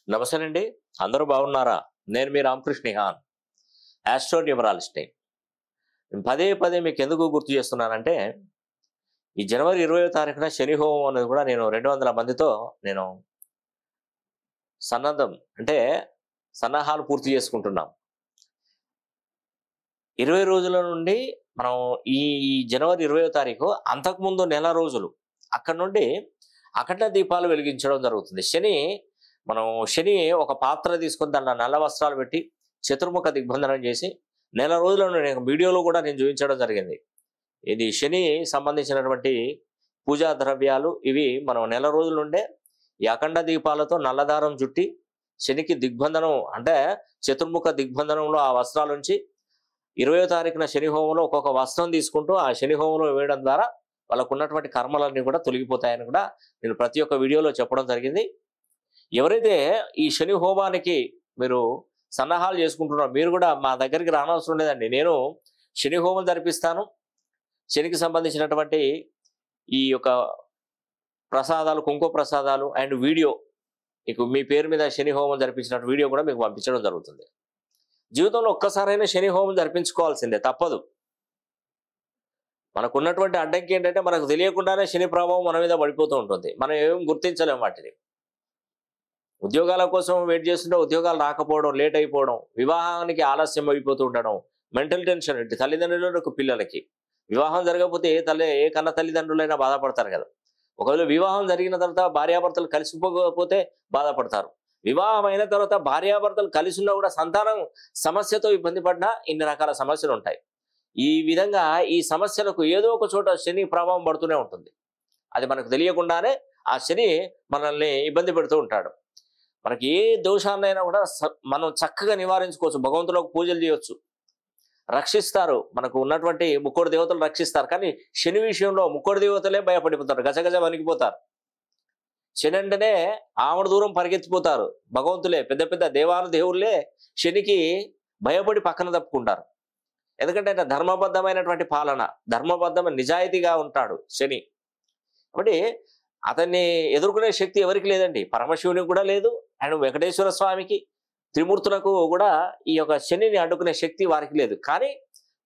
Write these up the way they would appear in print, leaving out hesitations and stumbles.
నమస్తే అండి. అందరూ బాగున్నారా? నేను మీ రామకృష్ణ నిహాన్, ఆస్ట్రో న్యూమరాలిస్ట్‌ని. నేను పదే పదే మీకు ఎందుకు గుర్తు చేస్తున్నానంటే, ఈ జనవరి 20వ తారీఖున శని హోమం అనేది కూడా నేను 200 మందితో నేను సన్నద్ధం అంటే సన్నాహాలు పూర్తి చేసుకుంటున్నాం. 20 రోజుల నుండి మనం ఈ జనవరి 20వ తారీఖు అంతకుముందు నెల రోజులు అక్కడి నుండి అఖండ దీపాలు వెలిగించడం జరుగుతుంది. శని ఒక పాత్ర తీసుకొని దాంట్లో నల్ల వస్త్రాలు పెట్టి చతుర్ముఖ దిగ్బంధనం చేసి నెల రోజులను నేను వీడియోలో కూడా నేను చూపించడం జరిగింది. ఇది శని సంబంధించినటువంటి పూజా ద్రవ్యాలు ఇవి మనం నెల రోజుల నుండే ఈ అఖండ దీపాలతో నల్లదారం చుట్టి శనికి దిగ్బంధనం అంటే చతుర్ముఖ దిగ్బంధనంలో ఆ వస్త్రాల నుంచి 20వ తారీఖున శని హోమంలో ఒక్కొక్క వస్త్రం తీసుకుంటూ ఆ శని హోమంలో వేయడం ద్వారా వాళ్ళకు ఉన్నటువంటి కర్మలన్నీ కూడా తొలగిపోతాయని కూడా నేను ప్రతి ఒక్క వీడియోలో చెప్పడం జరిగింది. ఎవరైతే ఈ శని హోమానికి మీరు సన్నాహాలు చేసుకుంటున్నారో మీరు కూడా మా దగ్గరికి రానవసరం లేదండి. నేను శని హోమం జరిపిస్తాను. శనికి సంబంధించినటువంటి ఈ యొక్క ప్రసాదాలు, కుంకుమ ప్రసాదాలు అండ్ వీడియో మీకు మీ పేరు మీద శని హోమం జరిపించినట్టు వీడియో కూడా మీకు పంపించడం జరుగుతుంది. జీవితంలో ఒక్కసారైనా శని హోమం జరిపించుకోవాల్సిందే, తప్పదు. మనకున్నటువంటి అడ్డంకి ఏంటంటే మనకు తెలియకుండానే శని ప్రభావం మన మీద పడిపోతూ ఉంటుంది. మనం ఏం గుర్తించలేము వాటిని. ఉద్యోగాల కోసం వెయిట్ చేస్తుంటే ఉద్యోగాలు రాకపోవడం, లేట్ అయిపోవడం, వివాహానికి ఆలస్యం అయిపోతూ ఉండడం, మెంటల్ టెన్షన్ ఏంటి తల్లిదండ్రులకు, పిల్లలకి. వివాహం జరగకపోతే ఏ కన్న తల్లిదండ్రులైనా బాధపడతారు కదా. ఒకవేళ వివాహం జరిగిన తర్వాత భార్యాభర్తలు కలిసిపోకపోతే బాధపడతారు. వివాహం అయిన తర్వాత భార్యాభర్తలు కలిసి ఉన్నా కూడా సంతానం సమస్యతో ఇబ్బంది పడినా ఇన్ని రకాల సమస్యలు ఉంటాయి. ఈ విధంగా ఈ సమస్యలకు ఏదో ఒక చోట శని ప్రభావం పడుతూనే ఉంటుంది. అది మనకు తెలియకుండానే ఆ శని మనల్ని ఇబ్బంది పెడుతూ ఉంటాడు. మనకి ఏ దోషాన్నైనా కూడా మనం చక్కగా నివారించుకోవచ్చు. భగవంతులకు పూజలు చేయొచ్చు, రక్షిస్తారు. మనకు ఉన్నటువంటి ముక్కోటి దేవతలు రక్షిస్తారు. కానీ శని విషయంలో ముక్కోటి దేవతలే భయపడిపోతారు, గజగజ వణికిపోతారు. శని అంటేనే ఆవిడ దూరం పరిగెత్తిపోతారు. భగవంతులే, పెద్ద పెద్ద దేవుళ్ళే శనికి భయపడి పక్కన తప్పుకుంటారు. ఎందుకంటే ఆయన ధర్మబద్ధమైనటువంటి పాలన, ధర్మబద్ధమైన నిజాయితీగా ఉంటాడు శని. కాబట్టి అతన్ని ఎదుర్కొనే శక్తి ఎవరికి లేదండి. పరమశివునికి కూడా లేదు, అండ్ వెంకటేశ్వర స్వామికి, త్రిమూర్తులకు కూడా ఈ యొక్క శనిని అడ్డుకునే శక్తి వారికి లేదు. కానీ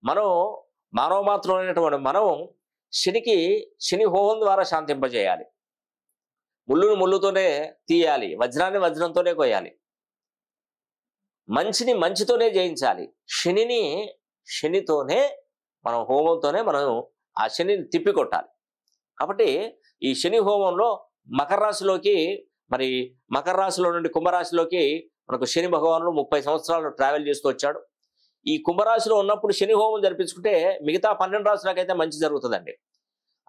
మనం మానవ మాత్రమైనటువంటి మనం శని హోమం ద్వారా శాంతింపజేయాలి. ముళ్ళును ముళ్ళుతోనే తీయాలి, వజ్రాన్ని వజ్రంతోనే కోయాలి, మంచిని మంచితోనే జయించాలి. శనితోనే మనం హోమంతోనే మనం ఆ శనిని తిప్పికొట్టాలి. కాబట్టి ఈ శని హోమంలో మకర రాశిలో నుండి కుంభరాశిలోకి మనకు శని భగవానుడు 30 సంవత్సరాలు ట్రావెల్ చేస్తూ వచ్చాడు. ఈ కుంభరాశిలో ఉన్నప్పుడు శని హోమం జరిపించుకుంటే మిగతా 12 రాశులకైతే మంచి జరుగుతుందండి.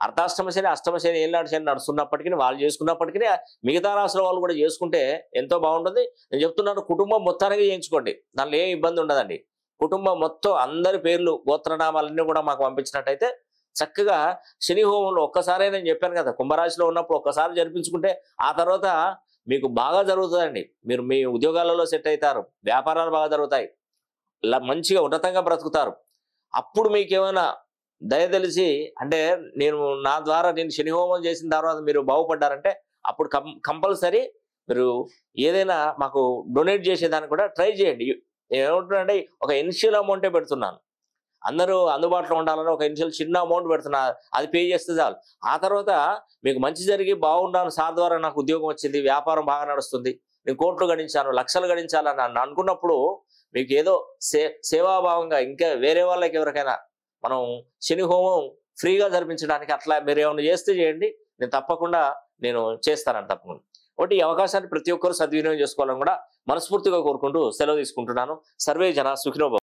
అర్ధాష్టమ శని, అష్టమ శని, ఏళ్ళనాటి శని నడుస్తున్నప్పటికీ వాళ్ళు చేసుకున్నప్పటికీ మిగతా రాశుల వాళ్ళు కూడా చేసుకుంటే ఎంతో బాగుంటుంది. నేను చెప్తున్నాను, కుటుంబం మొత్తానికి చేయించుకోండి, దానిలో ఏ ఇబ్బంది ఉండదండి. కుటుంబం మొత్తం అందరి పేర్లు, గోత్రనామాలన్నీ కూడా మాకు పంపించినట్టయితే చక్కగా శని హోమంలో ఒక్కసారి నేను చెప్పాను కదా, కుంభరాశిలో ఉన్నప్పుడు ఒక్కసారి జరిపించుకుంటే ఆ తర్వాత మీకు బాగా జరుగుతుందండి. మీరు మీ ఉద్యోగాలలో సెట్ అవుతారు, వ్యాపారాలు బాగా జరుగుతాయి, మంచిగా ఉన్నతంగా బ్రతుకుతారు. అప్పుడు మీకు ఏమైనా దయతలిసి అంటే నా ద్వారా నేను శని హోమం చేసిన తర్వాత మీరు బాగుపడ్డారంటే అప్పుడు కంపల్సరీ మీరు ఏదైనా మాకు డొనేట్ చేసేదానికి కూడా ట్రై చేయండి. ఏమంటున్నానంటే ఒక ఇనిషియల్ అమౌంటే పెడుతున్నాను, అందరూ అందుబాటులో ఉండాలని ఒక ఇనిషియల్ చిన్న అమౌంట్ పెడుతున్నా, అది పే చేస్తే చాలు. ఆ తర్వాత మీకు మంచి జరిగి బాగుండాను, సార్ ద్వారా నాకు ఉద్యోగం వచ్చింది, వ్యాపారం బాగా నడుస్తుంది, నేను కోట్లు గడించాను, లక్షలు గడించాలని అనుకున్నప్పుడు మీకు ఏదో సేవాభావంగా ఇంకా వేరే వాళ్ళకి ఎవరికైనా మనం శని హోమం ఫ్రీగా జరిపించడానికి అట్లా మీరు ఏమైనా చేస్తే చేయండి, నేను తప్పకుండా చేస్తానని తప్పకుండా. ఒకటి ఈ అవకాశాన్ని ప్రతి ఒక్కరు సద్వినియోగం చేసుకోవాలని కూడా మనస్ఫూర్తిగా కోరుకుంటూ సెలవు తీసుకుంటున్నాను. సర్వే జన సుఖినో భవంతు.